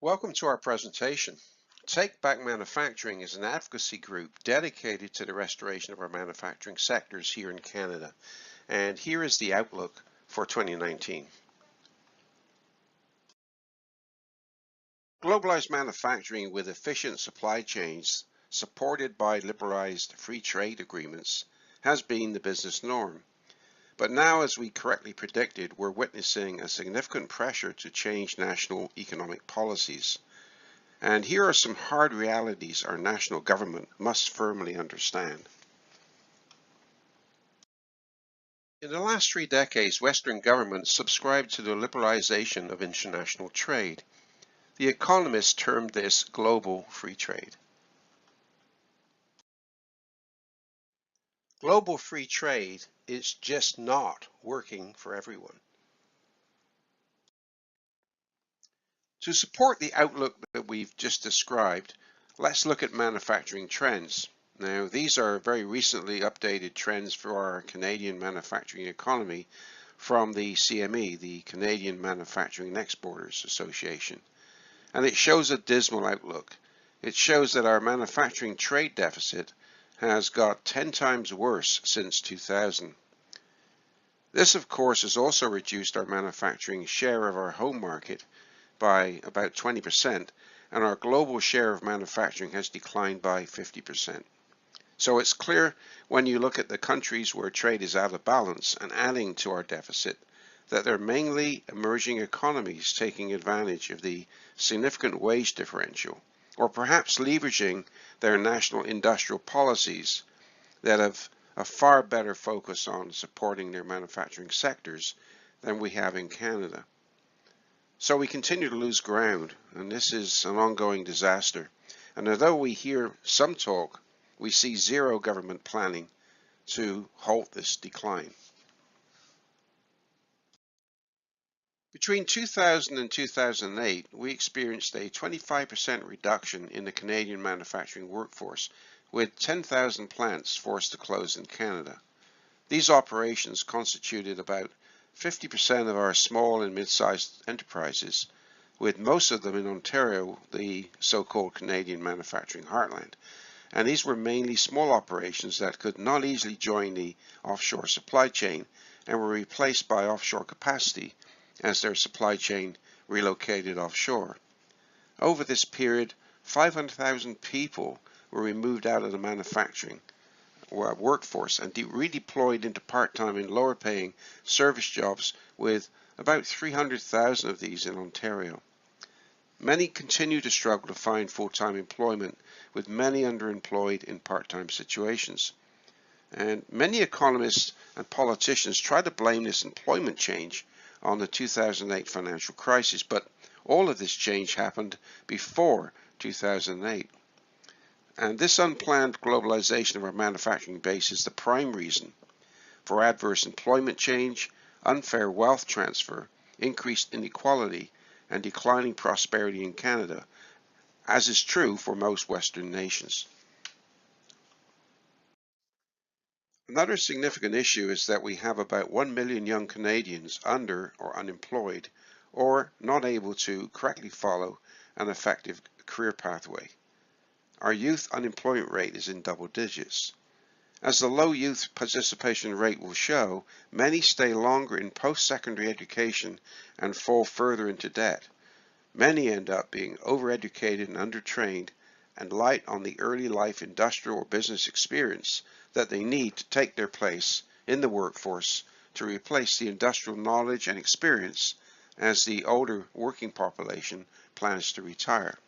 Welcome to our presentation. Take Back Manufacturing is an advocacy group dedicated to the restoration of our manufacturing sectors here in Canada. And here is the outlook for 2019. Globalized manufacturing with efficient supply chains supported by liberalized free trade agreements has been the business norm. But now, as we correctly predicted, we're witnessing a significant pressure to change national economic policies. And here are some hard realities our national government must firmly understand. In the last 3 decades, Western governments subscribed to the liberalization of international trade. The economists termed this global free trade. Global free trade is just not working for everyone. To support the outlook that we've just described, let's look at manufacturing trends. Now, these are very recently updated trends for our Canadian manufacturing economy from the CME, the Canadian Manufacturing Exporters Association. And it shows a dismal outlook. It shows that our manufacturing trade deficit has got 10 times worse since 2000. This, of course, has also reduced our manufacturing share of our home market by about 20%, and our global share of manufacturing has declined by 50%. So it's clear when you look at the countries where trade is out of balance and adding to our deficit that they're mainly emerging economies taking advantage of the significant wage differential, or perhaps leveraging their national industrial policies that have a far better focus on supporting their manufacturing sectors than we have in Canada. So we continue to lose ground, and this is an ongoing disaster. And although we hear some talk, we see zero government planning to halt this decline. Between 2000 and 2008, we experienced a 25% reduction in the Canadian manufacturing workforce, with 10,000 plants forced to close in Canada. These operations constituted about 50% of our small and mid-sized enterprises, with most of them in Ontario, the so-called Canadian manufacturing heartland. And these were mainly small operations that could not easily join the offshore supply chain and were replaced by offshore capacity as their supply chain relocated offshore. Over this period, 500,000 people were removed out of the manufacturing workforce and redeployed into part-time and lower-paying service jobs, with about 300,000 of these in Ontario. Many continue to struggle to find full-time employment, with many underemployed in part-time situations. And many economists and politicians try to blame this employment change on the 2008 financial crisis, but all of this change happened before 2008. And this unplanned globalization of our manufacturing base is the prime reason for adverse employment change, unfair wealth transfer, increased inequality, and declining prosperity in Canada, as is true for most Western nations. Another significant issue is that we have about 1 million young Canadians under or unemployed, or not able to correctly follow an effective career pathway. Our youth unemployment rate is in double digits. As the low youth participation rate will show, many stay longer in post-secondary education and fall further into debt. Many end up being overeducated and undertrained and light on the early life industrial or business experience that they need to take their place in the workforce to replace the industrial knowledge and experience as the older working population plans to retire.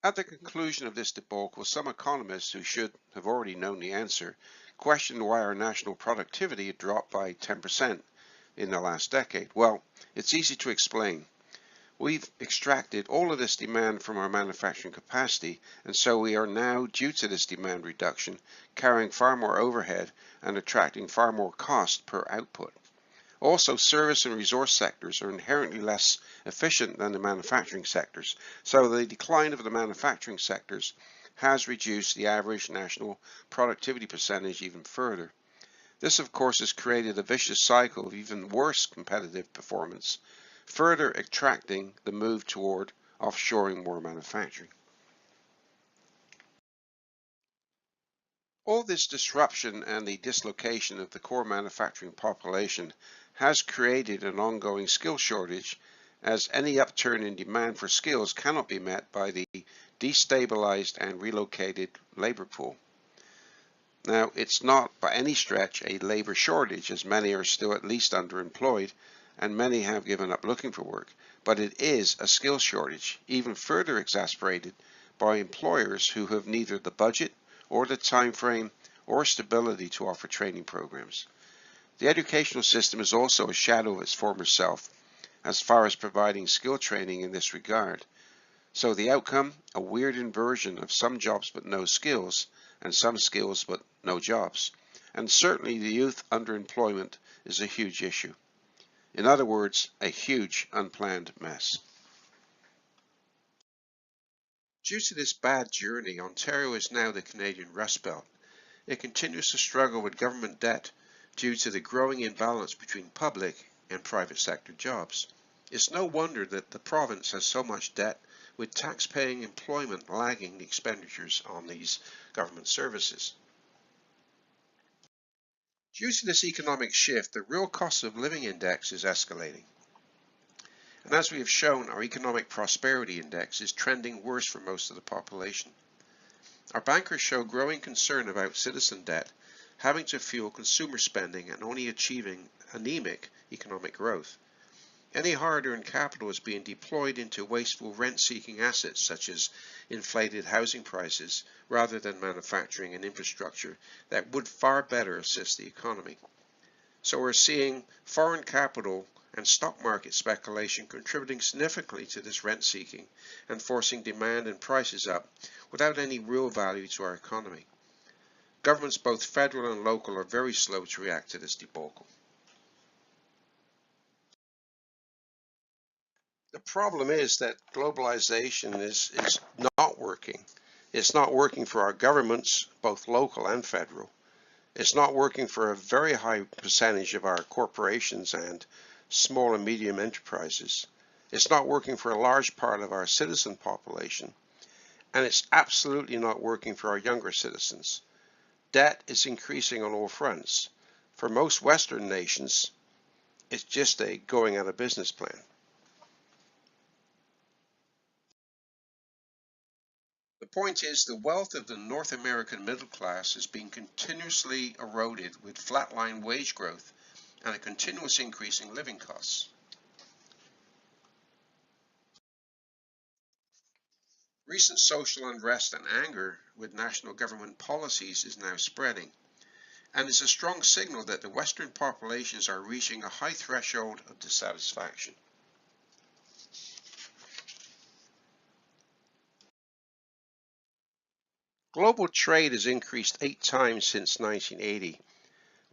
At the conclusion of this debacle, some economists who should have already known the answer questioned why our national productivity had dropped by 10% in the last decade. Well, it's easy to explain. We've extracted all of this demand from our manufacturing capacity, and so we are now, due to this demand reduction, carrying far more overhead and attracting far more cost per output. Also, service and resource sectors are inherently less efficient than the manufacturing sectors, so the decline of the manufacturing sectors has reduced the average national productivity percentage even further. This, of course, has created a vicious cycle of even worse competitive performance, further attracting the move toward offshoring more manufacturing. All this disruption and the dislocation of the core manufacturing population has created an ongoing skill shortage, as any upturn in demand for skills cannot be met by the destabilized and relocated labor pool. Now, it's not by any stretch a labor shortage, as many are still at least underemployed and many have given up looking for work, but it is a skill shortage, even further exacerbated by employers who have neither the budget or the time frame or stability to offer training programs. The educational system is also a shadow of its former self as far as providing skill training in this regard. So the outcome, a weird inversion of some jobs but no skills, and some skills but no jobs. And certainly the youth underemployment is a huge issue. In other words, a huge unplanned mess. Due to this bad journey, Ontario is now the Canadian Rust Belt. It continues to struggle with government debt due to the growing imbalance between public and private sector jobs. It's no wonder that the province has so much debt, with tax-paying employment lagging the expenditures on these government services. Due to this economic shift, the real cost of living index is escalating. And as we have shown, our economic prosperity index is trending worse for most of the population. Our bankers show growing concern about citizen debt having to fuel consumer spending and only achieving anemic economic growth. Any hard-earned capital is being deployed into wasteful rent-seeking assets such as inflated housing prices rather than manufacturing and infrastructure that would far better assist the economy. So we're seeing foreign capital and stock market speculation contributing significantly to this rent-seeking and forcing demand and prices up without any real value to our economy. Governments, both federal and local, are very slow to react to this debacle. The problem is that globalization is not working. It's not working for our governments, both local and federal. It's not working for a very high percentage of our corporations and small and medium enterprises. It's not working for a large part of our citizen population. And it's absolutely not working for our younger citizens. Debt is increasing on all fronts. For most Western nations, it's just a going out of business plan. The point is, the wealth of the North American middle class is being continuously eroded with flatline wage growth and a continuous increase in living costs. Recent social unrest and anger with national government policies is now spreading, and is a strong signal that the Western populations are reaching a high threshold of dissatisfaction. Global trade has increased 8 times since 1980,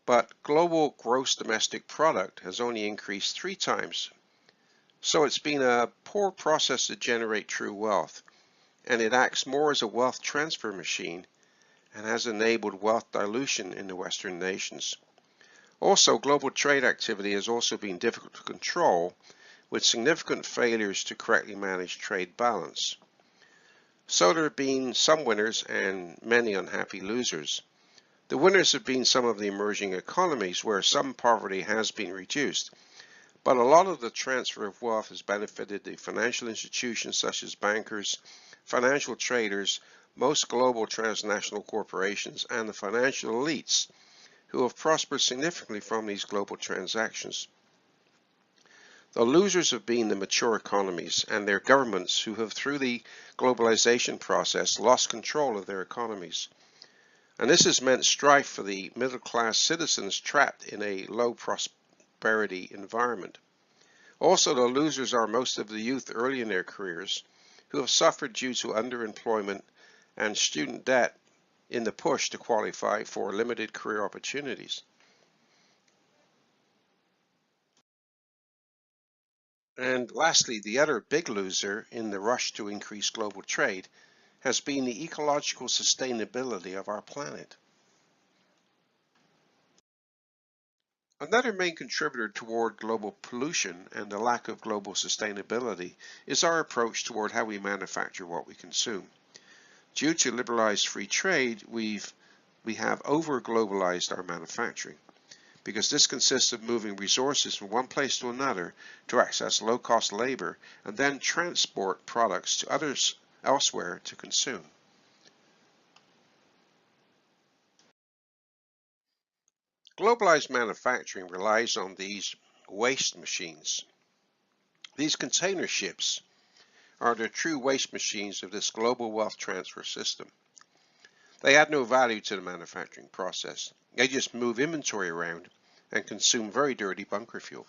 but global gross domestic product has only increased 3 times. So it's been a poor process to generate true wealth, and it acts more as a wealth transfer machine and has enabled wealth dilution in the Western nations. Also, global trade activity has also been difficult to control, with significant failures to correctly manage trade balance. So there have been some winners and many unhappy losers. The winners have been some of the emerging economies where some poverty has been reduced, but a lot of the transfer of wealth has benefited the financial institutions such as bankers, financial traders, most global transnational corporations, and the financial elites who have prospered significantly from these global transactions. The losers have been the mature economies and their governments who have, through the globalization process, lost control of their economies. And this has meant strife for the middle-class citizens trapped in a low prosperity environment. Also, the losers are most of the youth early in their careers who have suffered due to underemployment and student debt in the push to qualify for limited career opportunities. And lastly, the other big loser in the rush to increase global trade has been the ecological sustainability of our planet. Another main contributor toward global pollution and the lack of global sustainability is our approach toward how we manufacture what we consume. Due to liberalized free trade, we have over-globalized our manufacturing, because this consists of moving resources from one place to another to access low-cost labor and then transport products to others elsewhere to consume. Globalized manufacturing relies on these waste machines. These container ships are the true waste machines of this global wealth transfer system. They add no value to the manufacturing process. They just move inventory around and consume very dirty bunker fuel.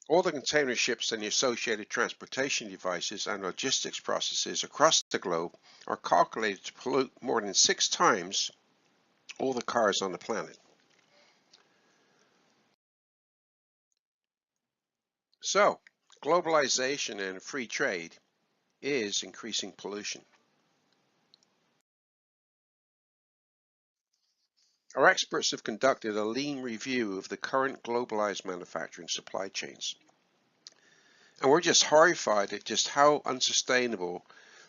All the container ships and the associated transportation devices and logistics processes across the globe are calculated to pollute more than 6 times all the cars on the planet. So, globalization and free trade is increasing pollution. Our experts have conducted a lean review of the current globalized manufacturing supply chains. And we're just horrified at just how unsustainable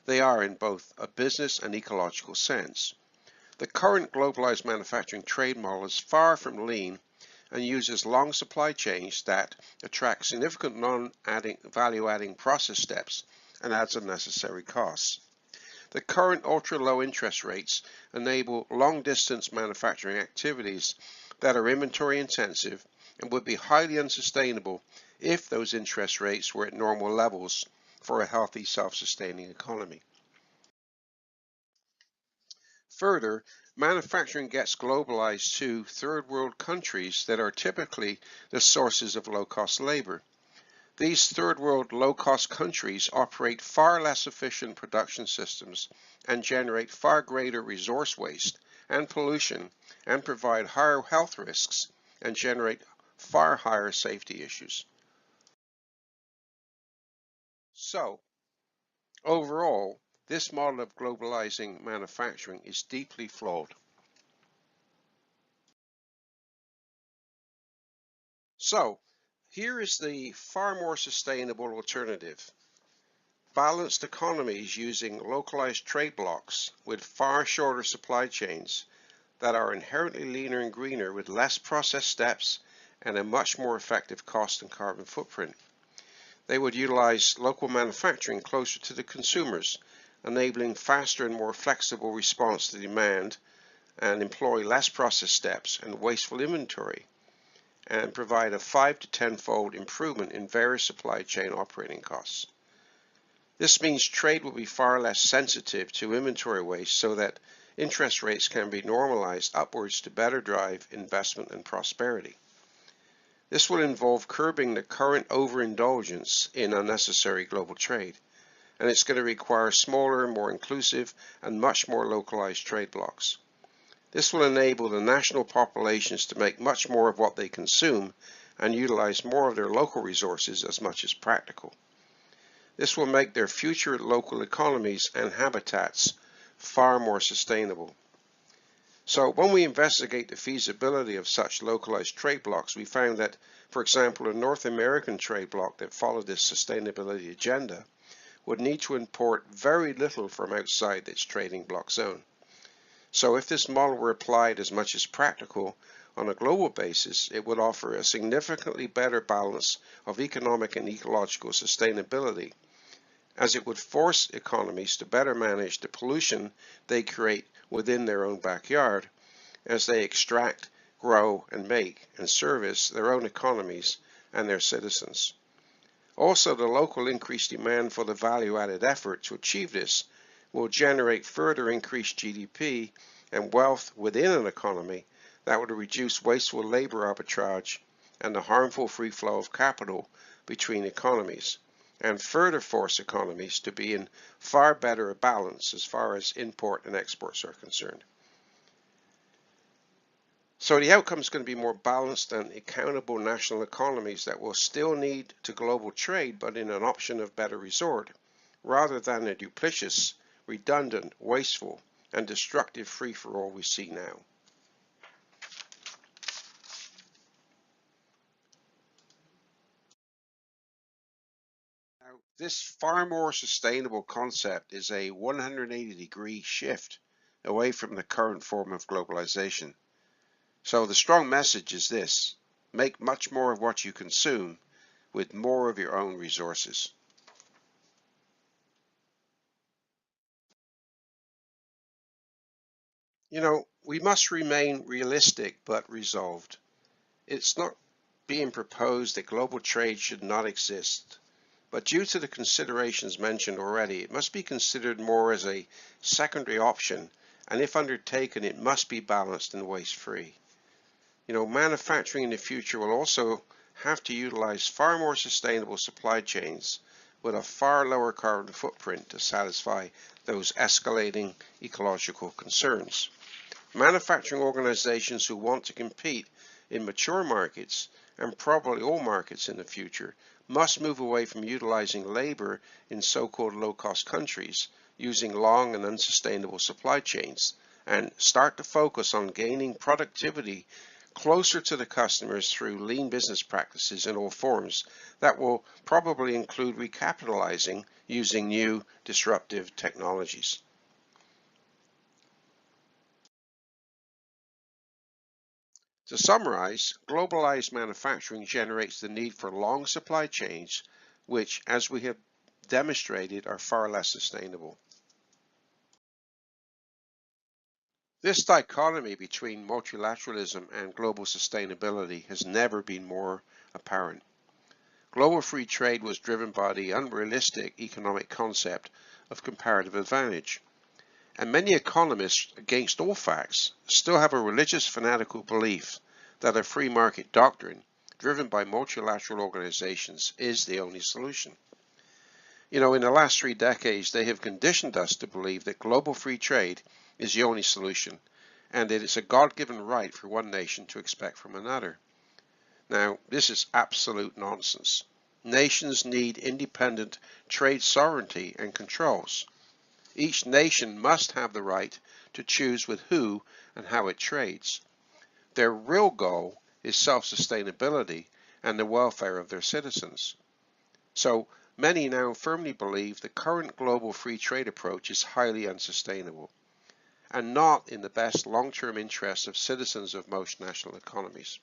they are in both a business and ecological sense. The current globalized manufacturing trade model is far from lean and uses long supply chains that attract significant non-value-adding process steps and adds unnecessary costs. The current ultra-low interest rates enable long-distance manufacturing activities that are inventory intensive and would be highly unsustainable if those interest rates were at normal levels for a healthy, self-sustaining economy. Further, manufacturing gets globalized to third world countries that are typically the sources of low-cost labor. These third world low-cost countries operate far less efficient production systems and generate far greater resource waste and pollution and provide higher health risks and generate far higher safety issues. So, overall, this model of globalizing manufacturing is deeply flawed. So, here is the far more sustainable alternative. Balanced economies using localized trade blocks with far shorter supply chains that are inherently leaner and greener with less process steps and a much more effective cost and carbon footprint. They would utilize local manufacturing closer to the consumers, enabling faster and more flexible response to demand, and employ less process steps and wasteful inventory, and provide a 5 to 10-fold improvement in various supply chain operating costs. This means trade will be far less sensitive to inventory waste so that interest rates can be normalized upwards to better drive investment and prosperity. This will involve curbing the current overindulgence in unnecessary global trade, and it's going to require smaller, more inclusive, and much more localized trade blocks. This will enable the national populations to make much more of what they consume and utilize more of their local resources as much as practical. This will make their future local economies and habitats far more sustainable. So when we investigate the feasibility of such localized trade blocks, we found that, for example, a North American trade bloc that followed this sustainability agenda would need to import very little from outside its trading bloc zone. So if this model were applied as much as practical on a global basis, it would offer a significantly better balance of economic and ecological sustainability, as it would force economies to better manage the pollution they create within their own backyard as they extract, grow, and make and service their own economies and their citizens. Also, the local increased demand for the value-added effort to achieve this will generate further increased GDP and wealth within an economy that would reduce wasteful labor arbitrage and the harmful free flow of capital between economies, and further force economies to be in far better balance as far as import and exports are concerned. So the outcome is going to be more balanced and accountable national economies that will still need to global trade, but in an option of better resort, rather than a duplicitous, redundant, wasteful, and destructive free-for-all we see now. Now, this far more sustainable concept is a 180-degree shift away from the current form of globalization. So the strong message is this: make much more of what you consume with more of your own resources. We must remain realistic but resolved. It's not being proposed that global trade should not exist, but due to the considerations mentioned already, it must be considered more as a secondary option, and if undertaken, it must be balanced and waste-free. Manufacturing in the future will also have to utilize far more sustainable supply chains with a far lower carbon footprint to satisfy those escalating ecological concerns. Manufacturing organizations who want to compete in mature markets, and probably all markets in the future, must move away from utilizing labor in so-called low-cost countries using long and unsustainable supply chains, and start to focus on gaining productivity closer to the customers through lean business practices in all forms that will probably include recapitalizing using new disruptive technologies. To summarize, globalized manufacturing generates the need for long supply chains, which, as we have demonstrated, are far less sustainable. This dichotomy between multilateralism and global sustainability has never been more apparent. Global free trade was driven by the unrealistic economic concept of comparative advantage. And many economists, against all facts, still have a religious fanatical belief that a free market doctrine, driven by multilateral organizations, is the only solution. In the last 3 decades, they have conditioned us to believe that global free trade is the only solution, and that it's a God-given right for one nation to expect from another. Now, this is absolute nonsense. Nations need independent trade sovereignty and controls. Each nation must have the right to choose with who and how it trades. Their real goal is self-sustainability and the welfare of their citizens. So many now firmly believe the current global free trade approach is highly unsustainable and not in the best long-term interests of citizens of most national economies.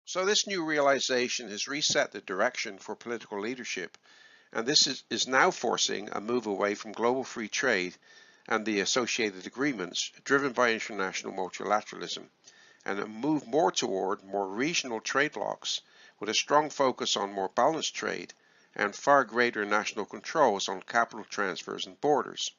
So this new realization has reset the direction for political leadership, and this is now forcing a move away from global free trade and the associated agreements driven by international multilateralism, and a move more toward more regional trade blocs with a strong focus on more balanced trade and far greater national controls on capital transfers and borders.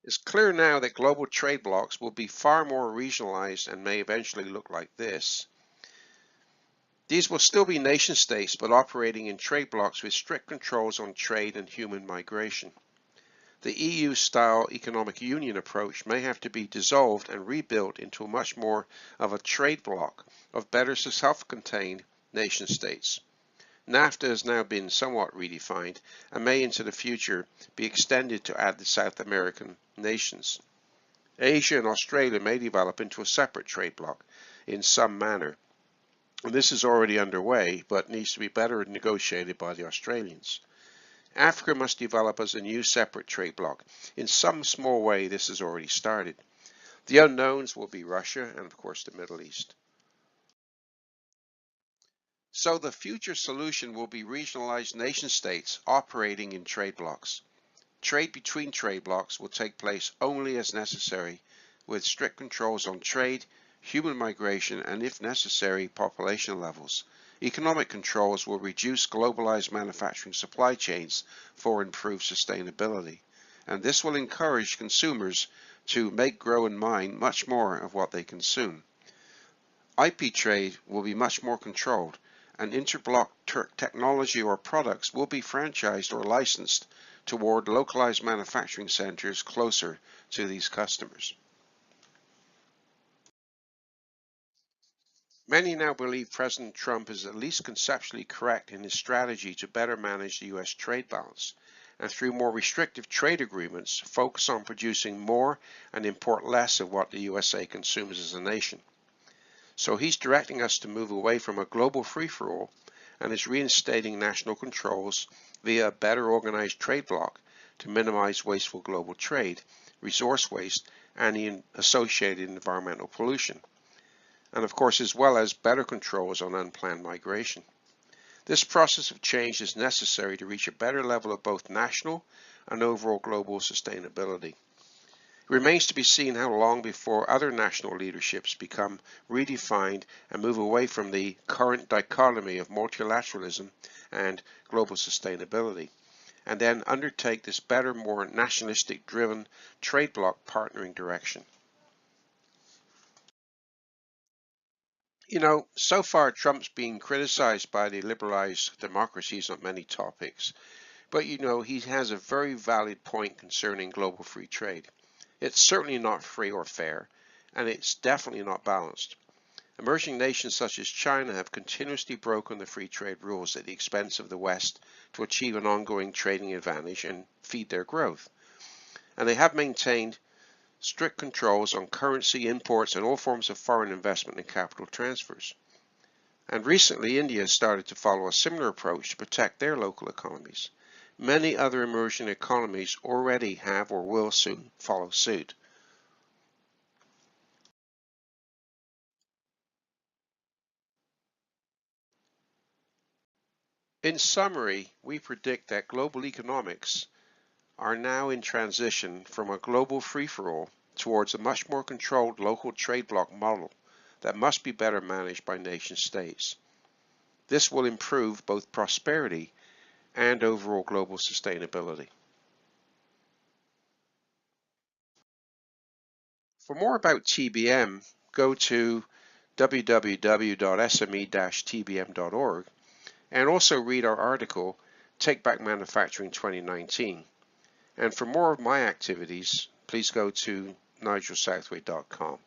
It's clear now that global trade blocs will be far more regionalized and may eventually look like this. These will still be nation states, but operating in trade blocs with strict controls on trade and human migration. The EU-style economic union approach may have to be dissolved and rebuilt into much more of a trade bloc of better self-contained nation states. NAFTA has now been somewhat redefined and may into the future be extended to add the South American nations. Asia and Australia may develop into a separate trade bloc in some manner. And this is already underway, but needs to be better negotiated by the Australians. Africa must develop as a new separate trade bloc. In some small way, this has already started. The unknowns will be Russia and, of course, the Middle East. So the future solution will be regionalized nation states operating in trade blocs. Trade between trade blocs will take place only as necessary, with strict controls on trade, human migration, and if necessary, population levels. Economic controls will reduce globalized manufacturing supply chains for improved sustainability. And this will encourage consumers to make, grow, and mine much more of what they consume. IP trade will be much more controlled, and interblock technology or products will be franchised or licensed toward localized manufacturing centers closer to these customers. Many now believe President Trump is at least conceptually correct in his strategy to better manage the U.S. trade balance, and through more restrictive trade agreements, focus on producing more and import less of what the USA consumes as a nation. So he's directing us to move away from a global free-for-all and is reinstating national controls via a better organized trade bloc to minimize wasteful global trade, resource waste, and the associated environmental pollution. And of course, as well as better controls on unplanned migration. This process of change is necessary to reach a better level of both national and overall global sustainability. It remains to be seen how long before other national leaderships become redefined and move away from the current dichotomy of multilateralism and global sustainability, and then undertake this better, more nationalistic-driven trade bloc partnering direction. So far Trump's been criticized by the liberalized democracies on many topics, but he has a very valid point concerning global free trade. It's certainly not free or fair, and it's definitely not balanced. Emerging nations such as China have continuously broken the free trade rules at the expense of the West to achieve an ongoing trading advantage and feed their growth. And they have maintained strict controls on currency imports and all forms of foreign investment and capital transfers. And recently, India has started to follow a similar approach to protect their local economies. Many other emerging economies already have or will soon follow suit. In summary, we predict that global economics are now in transition from a global free-for-all towards a much more controlled local trade bloc model that must be better managed by nation states. This will improve both prosperity and overall global sustainability. For more about TBM, go to www.sme-tbm.org and also read our article, Take Back Manufacturing 2019. And for more of my activities, please go to nigelsouthway.com.